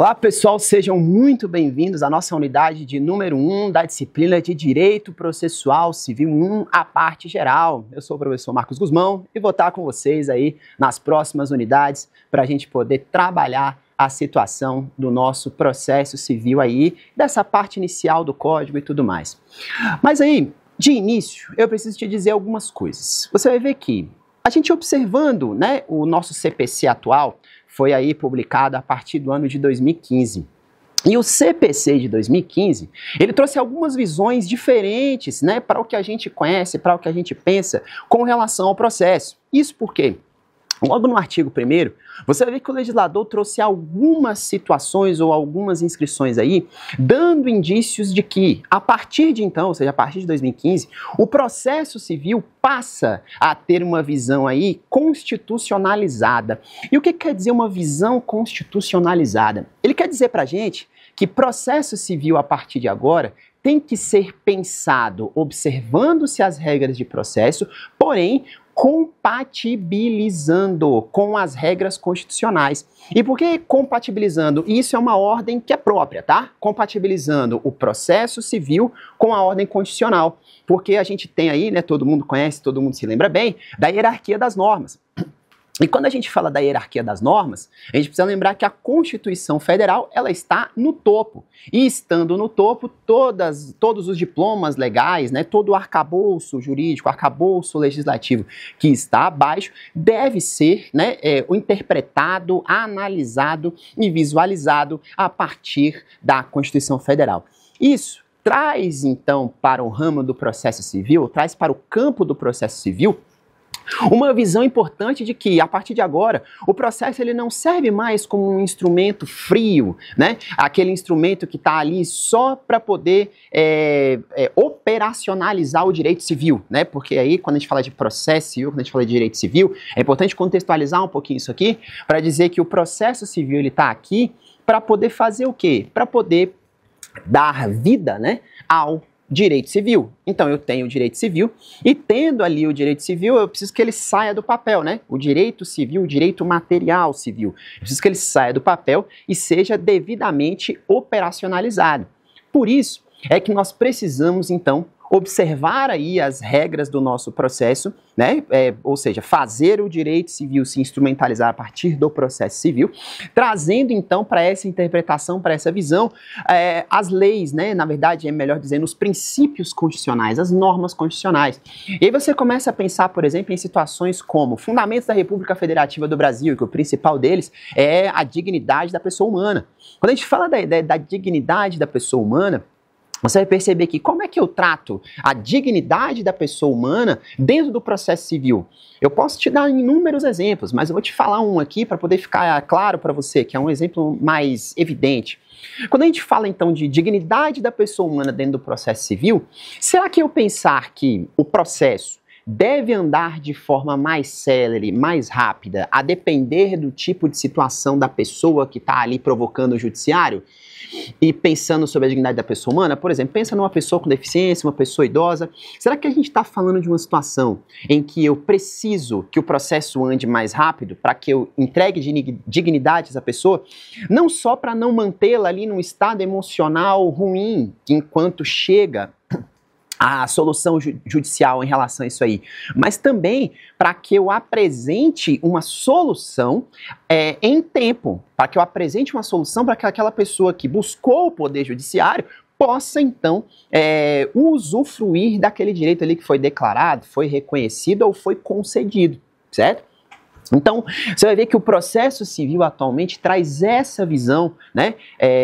Olá pessoal, sejam muito bem-vindos à nossa unidade de número 1 da disciplina de Direito Processual Civil 1, a parte geral. Eu sou o professor Marcos Guzmão e vou estar com vocês aí nas próximas unidades para a gente poder trabalhar a situação do nosso processo civil aí, dessa parte inicial do código e tudo mais. Mas aí, de início, eu preciso te dizer algumas coisas. Você vai ver que a gente observando, né, o nosso CPC atual, foi aí publicado a partir do ano de 2015. E o CPC de 2015, ele trouxe algumas visões diferentes, né, para o que a gente conhece, para o que a gente pensa com relação ao processo. Isso por quê? Logo no artigo 1º, você vai ver que o legislador trouxe algumas situações ou algumas inscrições aí, dando indícios de que, a partir de então, ou seja, a partir de 2015, o processo civil passa a ter uma visão aí constitucionalizada. E o que quer dizer uma visão constitucionalizada? Ele quer dizer pra gente que processo civil, a partir de agora, tem que ser pensado observando-se as regras de processo, porém, compatibilizando com as regras constitucionais. E por que compatibilizando? Isso é uma ordem que é própria, tá? Compatibilizando o processo civil com a ordem constitucional. Porque a gente tem aí, né, todo mundo conhece, todo mundo se lembra bem, da hierarquia das normas. E quando a gente fala da hierarquia das normas, a gente precisa lembrar que a Constituição Federal, ela está no topo. E estando no topo, todos os diplomas legais, né, todo o arcabouço jurídico, arcabouço legislativo que está abaixo, deve ser, né, interpretado, analisado e visualizado a partir da Constituição Federal. Isso traz, então, para o ramo do processo civil, traz para o campo do processo civil, uma visão importante de que, a partir de agora, o processo ele não serve mais como um instrumento frio, né? Aquele instrumento que está ali só para poder operacionalizar o direito civil, né? Porque aí, quando a gente fala de processo civil, quando a gente fala de direito civil, é importante contextualizar um pouquinho isso aqui, para dizer que o processo civil ele está aqui para poder fazer o quê? Para poder dar vida, né, ao direito civil. Então eu tenho o direito civil e tendo ali o direito civil eu preciso que ele saia do papel, né? O direito civil, o direito material civil. Eu preciso que ele saia do papel e seja devidamente operacionalizado. Por isso é que nós precisamos então observar aí as regras do nosso processo, né? Ou seja, fazer o direito civil se instrumentalizar a partir do processo civil, trazendo então para essa interpretação, para essa visão, as leis, né? Na verdade, é melhor dizendo, os princípios constitucionais, as normas constitucionais. E aí você começa a pensar, por exemplo, em situações como Fundamentos da República Federativa do Brasil, que o principal deles é a dignidade da pessoa humana. Quando a gente fala da dignidade da pessoa humana, você vai perceber que como é que eu trato a dignidade da pessoa humana dentro do processo civil? Eu posso te dar inúmeros exemplos, mas eu vou te falar um aqui para poder ficar claro para você, que é um exemplo mais evidente. Quando a gente fala então de dignidade da pessoa humana dentro do processo civil, será que eu pensar que o processo deve andar de forma mais célere, mais rápida, a depender do tipo de situação da pessoa que está ali provocando o judiciário? E pensando sobre a dignidade da pessoa humana, por exemplo, pensa numa pessoa com deficiência, uma pessoa idosa. Será que a gente está falando de uma situação em que eu preciso que o processo ande mais rápido para que eu entregue dignidade a essa pessoa? Não só para não mantê-la ali num estado emocional ruim enquanto chega a solução judicial em relação a isso aí, mas também para que eu apresente uma solução em tempo, para que eu apresente uma solução para que aquela pessoa que buscou o poder judiciário possa, então, usufruir daquele direito ali que foi declarado, foi reconhecido ou foi concedido, certo? Então, você vai ver que o processo civil atualmente traz essa visão, né?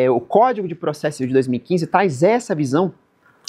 O Código de Processo Civil de 2015 traz essa visão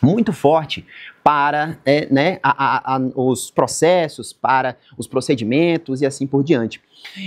muito forte para os processos, para os procedimentos e assim por diante.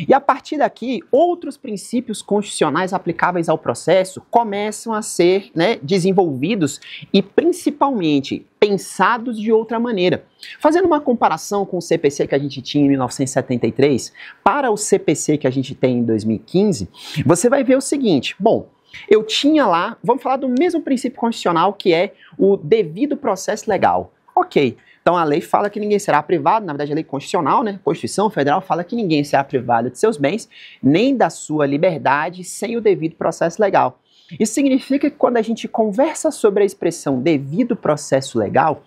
E a partir daqui, outros princípios constitucionais aplicáveis ao processo começam a ser, né, desenvolvidos e principalmente pensados de outra maneira. Fazendo uma comparação com o CPC que a gente tinha em 1973 para o CPC que a gente tem em 2015, você vai ver o seguinte, bom, eu tinha lá, vamos falar do mesmo princípio constitucional que é o devido processo legal. Ok, Então a lei fala que ninguém será privado, na verdade a lei constitucional, né? A Constituição Federal fala que ninguém será privado de seus bens, nem da sua liberdade, sem o devido processo legal. Isso significa que quando a gente conversa sobre a expressão devido processo legal,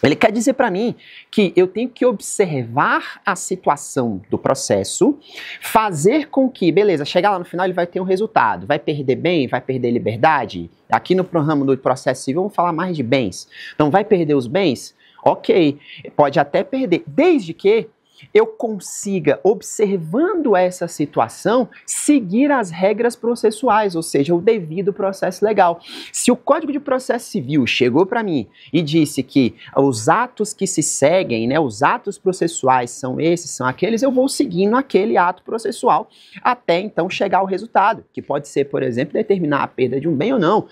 ele quer dizer para mim que eu tenho que observar a situação do processo, fazer com que, beleza, chegar lá no final ele vai ter um resultado, vai perder bem, vai perder liberdade. Aqui no ramo do processo civil vamos falar mais de bens. Então vai perder os bens? Ok, pode até perder, desde que eu consiga, observando essa situação, seguir as regras processuais, ou seja, o devido processo legal. Se o Código de Processo Civil chegou para mim e disse que os atos que se seguem, né, os atos processuais são esses, são aqueles, eu vou seguindo aquele ato processual até então chegar ao resultado, que pode ser, por exemplo, determinar a perda de um bem ou não,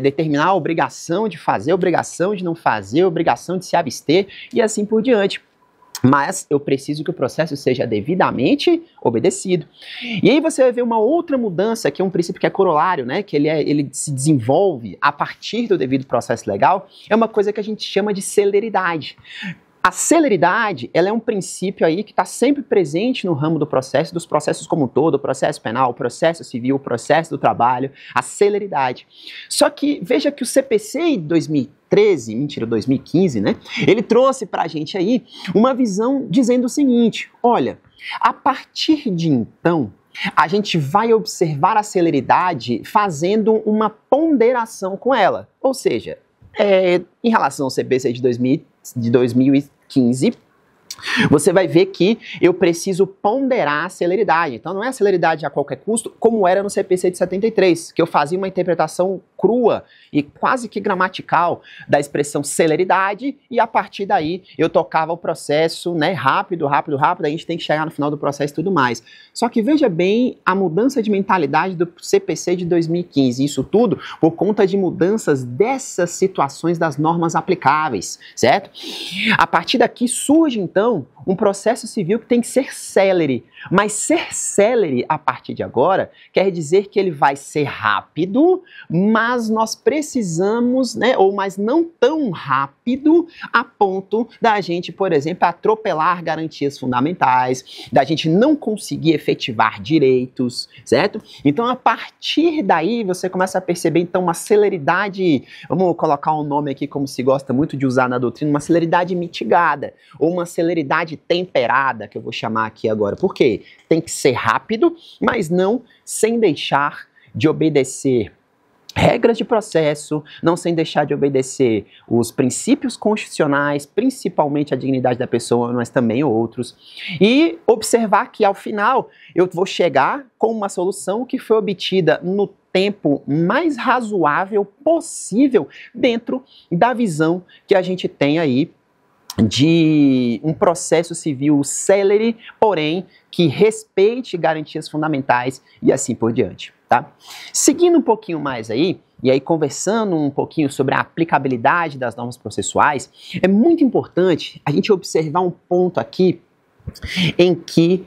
determinar a obrigação de fazer, obrigação de não fazer, obrigação de se abster e assim por diante. Mas eu preciso que o processo seja devidamente obedecido. E aí você vai ver uma outra mudança, que é um princípio que é corolário, né? Que ele se desenvolve a partir do devido processo legal, é uma coisa que a gente chama de celeridade. A celeridade, ela é um princípio aí que está sempre presente no ramo do processo, dos processos como um todo, o processo penal, o processo civil, o processo do trabalho, a celeridade. Só que veja que o CPC de 2015, né? Ele trouxe para a gente aí uma visão dizendo o seguinte, olha, a partir de então, a gente vai observar a celeridade fazendo uma ponderação com ela. Ou seja, em relação ao CPC de 2015, você vai ver que eu preciso ponderar a celeridade. Então não é a celeridade a qualquer custo, como era no CPC de 73, que eu fazia uma interpretação crua e quase que gramatical da expressão celeridade e a partir daí eu tocava o processo, né, rápido, a gente tem que chegar no final do processo e tudo mais. Só que veja bem a mudança de mentalidade do CPC de 2015, isso tudo por conta de mudanças dessas situações das normas aplicáveis, certo? A partir daqui surge então um processo civil que tem que ser célere, mas ser célere a partir de agora quer dizer que ele vai ser rápido, mas nós precisamos, né, ou mas não tão rápido a ponto da gente, por exemplo, atropelar garantias fundamentais, da gente não conseguir efetivar direitos, certo? Então a partir daí você começa a perceber então uma celeridade, vamos colocar um nome aqui como se gosta muito de usar na doutrina, uma celeridade mitigada, ou uma celeridade temperada, que eu vou chamar aqui agora. Por quê? Tem que ser rápido, mas não sem deixar de obedecer regras de processo, não sem deixar de obedecer os princípios constitucionais, principalmente a dignidade da pessoa, mas também outros, e observar que ao final eu vou chegar com uma solução que foi obtida no tempo mais razoável possível dentro da visão que a gente tem aí de um processo civil célere, porém que respeite garantias fundamentais e assim por diante, tá? Seguindo um pouquinho mais aí, e aí conversando um pouquinho sobre a aplicabilidade das normas processuais, é muito importante a gente observar um ponto aqui em que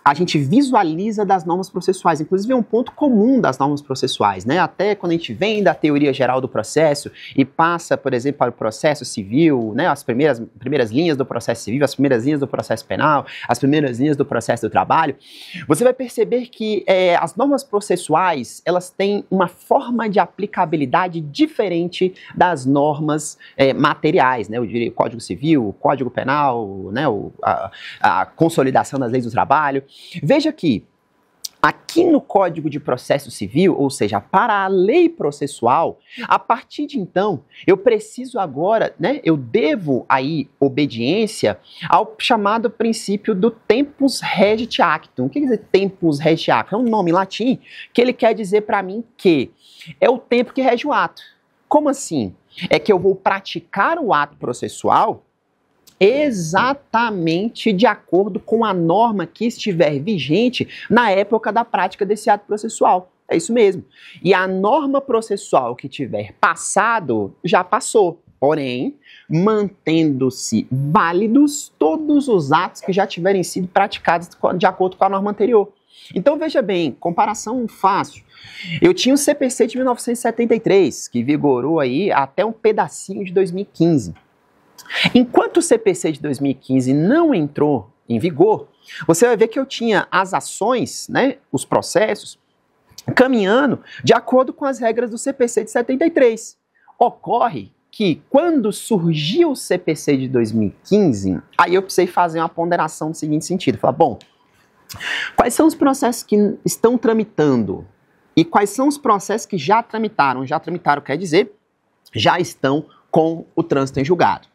a gente visualiza das normas processuais, inclusive é um ponto comum das normas processuais, né? Até quando a gente vem da teoria geral do processo e passa, por exemplo, para o processo civil, né? As primeiras linhas do processo civil, as primeiras linhas do processo penal, as primeiras linhas do processo do trabalho, você vai perceber que as normas processuais, elas têm uma forma de aplicabilidade diferente das normas materiais, né? Eu diria o Código Civil, o Código Penal, né? A consolidação das leis do trabalho. Veja que aqui no Código de Processo Civil, ou seja, para a lei processual, a partir de então, eu preciso agora, né, eu devo aí obediência ao chamado princípio do tempus regit actum. O que quer dizer tempus regit actum? É um nome em latim que ele quer dizer para mim que é o tempo que rege o ato. Como assim? É que eu vou praticar o ato processual exatamente de acordo com a norma que estiver vigente na época da prática desse ato processual. É isso mesmo. E a norma processual que tiver passado, já passou. Porém, mantendo-se válidos todos os atos que já tiverem sido praticados de acordo com a norma anterior. Então, veja bem, comparação fácil. Eu tinha o CPC de 1973, que vigorou aí até um pedacinho de 2015. Enquanto o CPC de 2015 não entrou em vigor, você vai ver que eu tinha as ações, né, os processos, caminhando de acordo com as regras do CPC de 73. Ocorre que quando surgiu o CPC de 2015, aí eu precisei fazer uma ponderação no seguinte sentido, falar, bom, quais são os processos que estão tramitando e quais são os processos que já tramitaram? Já tramitaram quer dizer, já estão com o trânsito em julgado.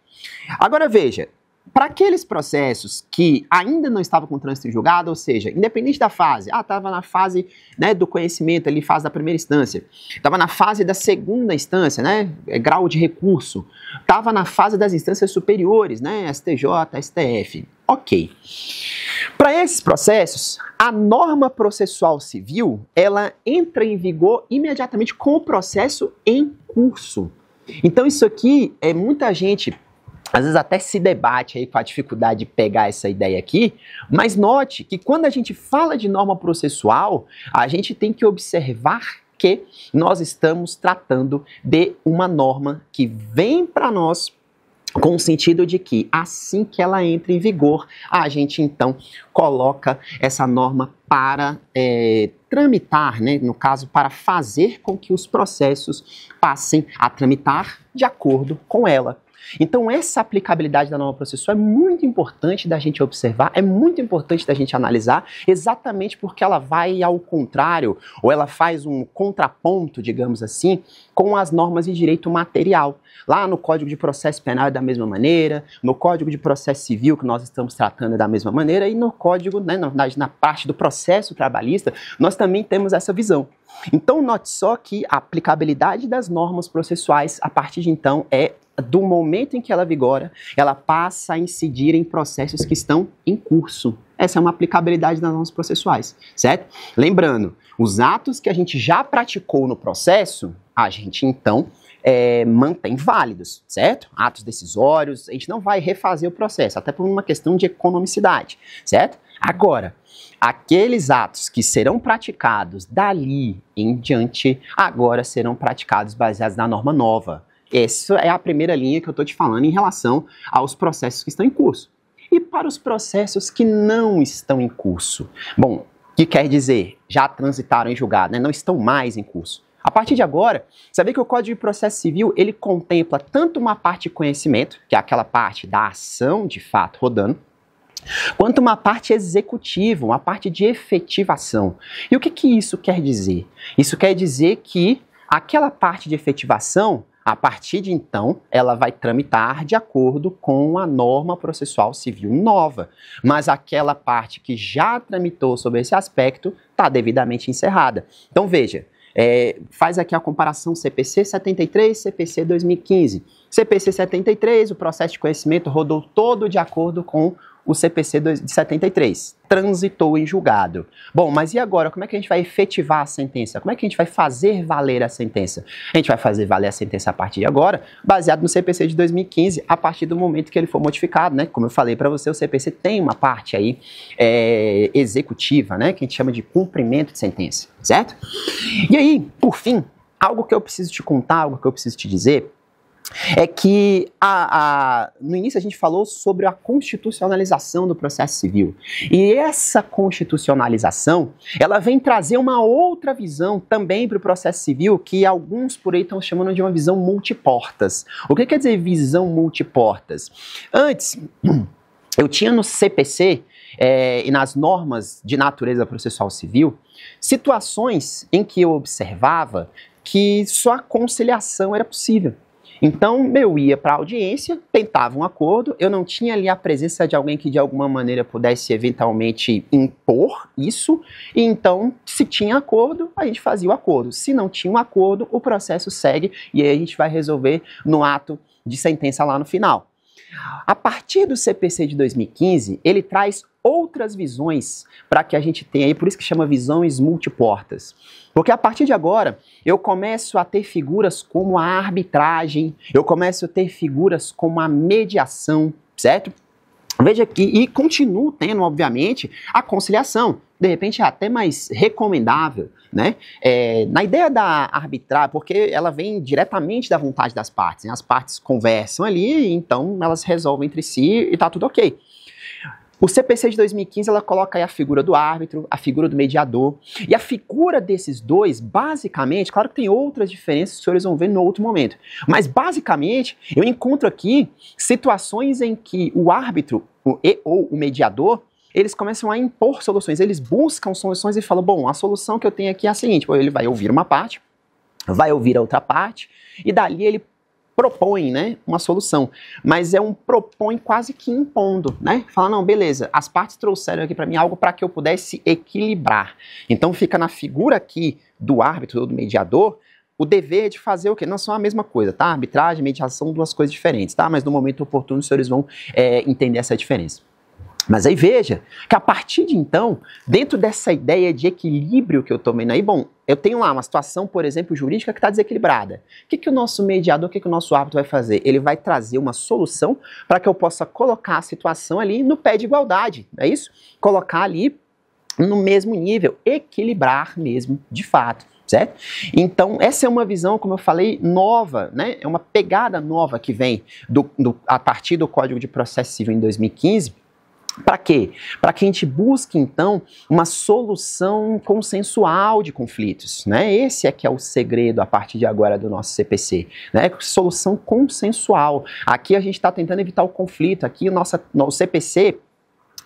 Agora veja, para aqueles processos que ainda não estavam com trânsito em julgado, ou seja, independente da fase, estava na fase, né, do conhecimento, ali, fase da primeira instância, estava na fase da segunda instância, né, grau de recurso, estava na fase das instâncias superiores, né, STJ, STF, ok. Para esses processos, a norma processual civil, ela entra em vigor imediatamente com o processo em curso. Então isso aqui, muita gente às vezes até se debate aí com a dificuldade de pegar essa ideia aqui, mas note que quando a gente fala de norma processual, a gente tem que observar que nós estamos tratando de uma norma que vem para nós com o sentido de que assim que ela entra em vigor, a gente então coloca essa norma para tramitar, né? No caso, para fazer com que os processos passem a tramitar de acordo com ela. Então essa aplicabilidade da norma processual é muito importante da gente observar, é muito importante da gente analisar, exatamente porque ela vai ao contrário, ou ela faz um contraponto, digamos assim, com as normas de direito material. Lá no Código de Processo Penal é da mesma maneira, no Código de Processo Civil que nós estamos tratando é da mesma maneira, e no Código, né, na parte do processo trabalhista, nós também temos essa visão. Então note só que a aplicabilidade das normas processuais, a partir de então, do momento em que ela vigora, ela passa a incidir em processos que estão em curso. Essa é uma aplicabilidade das normas processuais, certo? Lembrando, os atos que a gente já praticou no processo, a gente então mantém válidos, certo? Atos decisórios, a gente não vai refazer o processo, até por uma questão de economicidade, certo? Agora, aqueles atos que serão praticados dali em diante, agora serão praticados baseados na norma nova. Essa é a primeira linha que eu estou te falando em relação aos processos que estão em curso. E para os processos que não estão em curso? Bom, o que quer dizer? Já transitaram em julgado, né? Não estão mais em curso. A partir de agora, você vê que o Código de Processo Civil, ele contempla tanto uma parte de conhecimento, que é aquela parte da ação de fato rodando, quanto uma parte executiva, uma parte de efetivação. E o que isso quer dizer? Isso quer dizer que aquela parte de efetivação, a partir de então, ela vai tramitar de acordo com a norma processual civil nova. Mas aquela parte que já tramitou sobre esse aspecto está devidamente encerrada. Então veja, faz aqui a comparação CPC 73, CPC 2015. CPC 73, o processo de conhecimento rodou todo de acordo com o CPC de 73, transitou em julgado. Bom, mas e agora? Como é que a gente vai efetivar a sentença? Como é que a gente vai fazer valer a sentença? A gente vai fazer valer a sentença a partir de agora, baseado no CPC de 2015, a partir do momento que ele for modificado, né? Como eu falei para você, o CPC tem uma parte aí executiva, né? Que a gente chama de cumprimento de sentença, certo? E aí, por fim, algo que eu preciso te contar, algo que eu preciso te dizer, é que no início a gente falou sobre a constitucionalização do processo civil. E essa constitucionalização, ela vem trazer uma outra visão também para o processo civil, que alguns por aí estão chamando de uma visão multiportas. O que quer dizer visão multiportas? Antes, eu tinha no CPC e nas normas de natureza processual civil, situações em que eu observava que só a conciliação era possível. Então, eu ia para a audiência, tentava um acordo, eu não tinha ali a presença de alguém que de alguma maneira pudesse eventualmente impor isso, e então, se tinha acordo, a gente fazia o acordo. Se não tinha um acordo, o processo segue, e aí a gente vai resolver no ato de sentença lá no final. A partir do CPC de 2015, ele traz outras visões para que a gente tenha aí, por isso que chama visões multiportas. Porque a partir de agora, eu começo a ter figuras como a arbitragem, eu começo a ter figuras como a mediação, certo? Veja que, e continuo tendo, obviamente, a conciliação. De repente é até mais recomendável, né? Na ideia da arbitragem, porque ela vem diretamente da vontade das partes, né? As partes conversam ali, então elas resolvem entre si e tá tudo ok. O CPC de 2015, ela coloca aí a figura do árbitro, a figura do mediador, e a figura desses dois, basicamente, claro que tem outras diferenças que os senhores vão ver no outro momento, mas basicamente eu encontro aqui situações em que o árbitro ou o mediador, eles começam a impor soluções, eles buscam soluções e falam, bom, a solução que eu tenho aqui é a seguinte, ele vai ouvir uma parte, vai ouvir a outra parte, e dali ele propõe, né, uma solução, mas é um propõe quase que impondo, né, fala, não, beleza, as partes trouxeram aqui para mim algo para que eu pudesse equilibrar, então fica na figura aqui do árbitro ou do mediador, o dever de fazer o quê? Não são a mesma coisa, tá, arbitragem e mediação são duas coisas diferentes, tá, mas no momento oportuno os senhores vão entender essa diferença. Mas aí veja que a partir de então, dentro dessa ideia de equilíbrio que eu estou vendo aí, bom, eu tenho lá uma situação, por exemplo, jurídica que está desequilibrada. O que o nosso mediador, o que o nosso árbitro vai fazer? Ele vai trazer uma solução para que eu possa colocar a situação ali no pé de igualdade, é isso? Colocar ali no mesmo nível, equilibrar mesmo, de fato. Certo? Então, essa é uma visão, como eu falei, nova, né? É uma pegada nova que vem a partir do Código de Processo Civil em 2015. Para quê? Para que a gente busque, então, uma solução consensual de conflitos, né? Esse é que é o segredo, a partir de agora, do nosso CPC, né? Solução consensual. Aqui a gente está tentando evitar o conflito, aqui o CPC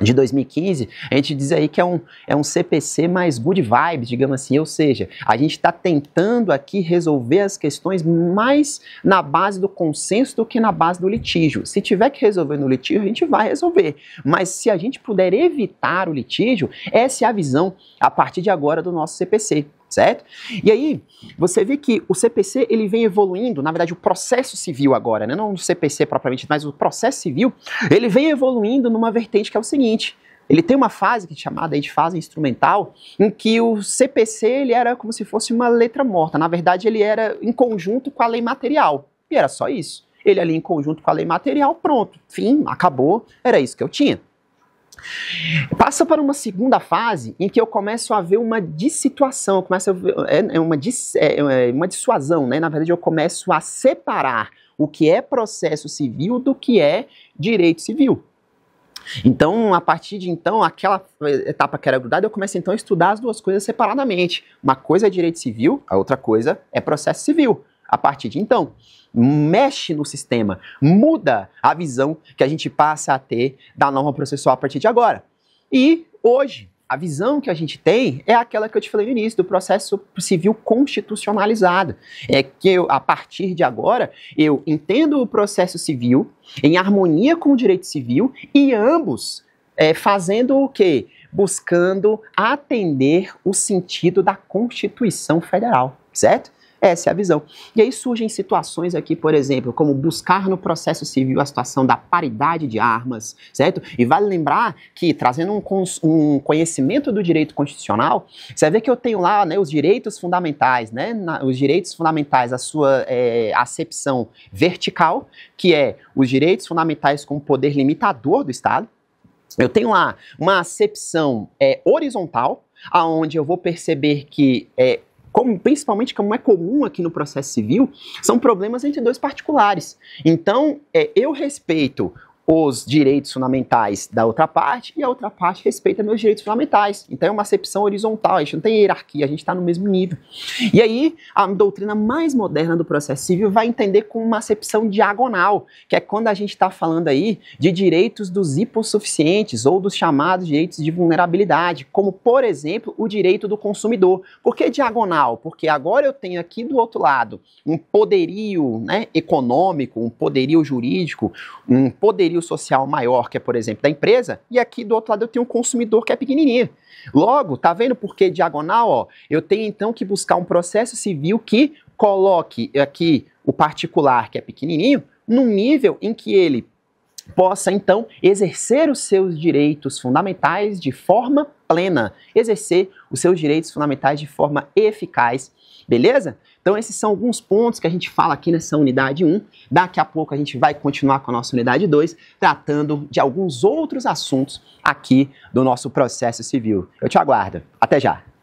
de 2015, a gente diz aí que é um CPC mais good vibes, digamos assim, ou seja, a gente está tentando aqui resolver as questões mais na base do consenso do que na base do litígio. Se tiver que resolver no litígio, a gente vai resolver, mas se a gente puder evitar o litígio, essa é a visão, a partir de agora, do nosso CPC. Certo? E aí, você vê que o CPC, ele vem evoluindo, na verdade o processo civil agora, né? Não o CPC propriamente, mas o processo civil, ele vem evoluindo numa vertente que é o seguinte, ele tem uma fase que é chamada aí de fase instrumental, em que o CPC, ele era como se fosse uma letra morta, na verdade ele era em conjunto com a lei material, e era só isso. Ele ali em conjunto com a lei material, pronto, fim, acabou, era isso que eu tinha. Passa para uma segunda fase em que eu começo a ver uma dissituação, eu começo a ver, uma dissuasão, né? Na verdade eu começo a separar o que é processo civil do que é direito civil. Então, a partir de então, aquela etapa que era grudada, eu começo então a estudar as duas coisas separadamente. Uma coisa é direito civil, a outra coisa é processo civil. A partir de então, mexe no sistema, muda a visão que a gente passa a ter da norma processual a partir de agora. E hoje, a visão que a gente tem é aquela que eu te falei no início, do processo civil constitucionalizado. É que eu, a partir de agora, eu entendo o processo civil em harmonia com o direito civil e ambos fazendo o quê? Buscando atender o sentido da Constituição Federal, certo? Essa é a visão. E aí surgem situações aqui, por exemplo, como buscar no processo civil a situação da paridade de armas, certo? E vale lembrar que, trazendo um conhecimento do direito constitucional, você vai ver que eu tenho lá, né, os direitos fundamentais, né? Os direitos fundamentais, a sua acepção vertical, que é os direitos fundamentais como poder limitador do Estado. Eu tenho lá uma acepção horizontal, aonde eu vou perceber que principalmente como é comum aqui no processo civil, são problemas entre dois particulares. Então, eu respeito os direitos fundamentais da outra parte e a outra parte respeita meus direitos fundamentais. Então é uma acepção horizontal, a gente não tem hierarquia, a gente está no mesmo nível. E aí a doutrina mais moderna do processo civil vai entender como uma acepção diagonal, que é quando a gente está falando aí de direitos dos hipossuficientes ou dos chamados direitos de vulnerabilidade, como por exemplo o direito do consumidor. Por que diagonal? Porque agora eu tenho aqui do outro lado um poderio, né, econômico, um poderio jurídico, um poderio social maior, que é, por exemplo, da empresa, e aqui do outro lado eu tenho um consumidor que é pequenininho. Logo, tá vendo por que diagonal? Ó, eu tenho então que buscar um processo civil que coloque aqui o particular, que é pequenininho, num nível em que ele possa, então, exercer os seus direitos fundamentais de forma plena, exercer os seus direitos fundamentais de forma eficaz Beleza? Então esses são alguns pontos que a gente fala aqui nessa unidade 1. Daqui a pouco a gente vai continuar com a nossa unidade 2, tratando de alguns outros assuntos aqui do nosso processo civil. Eu te aguardo. Até já!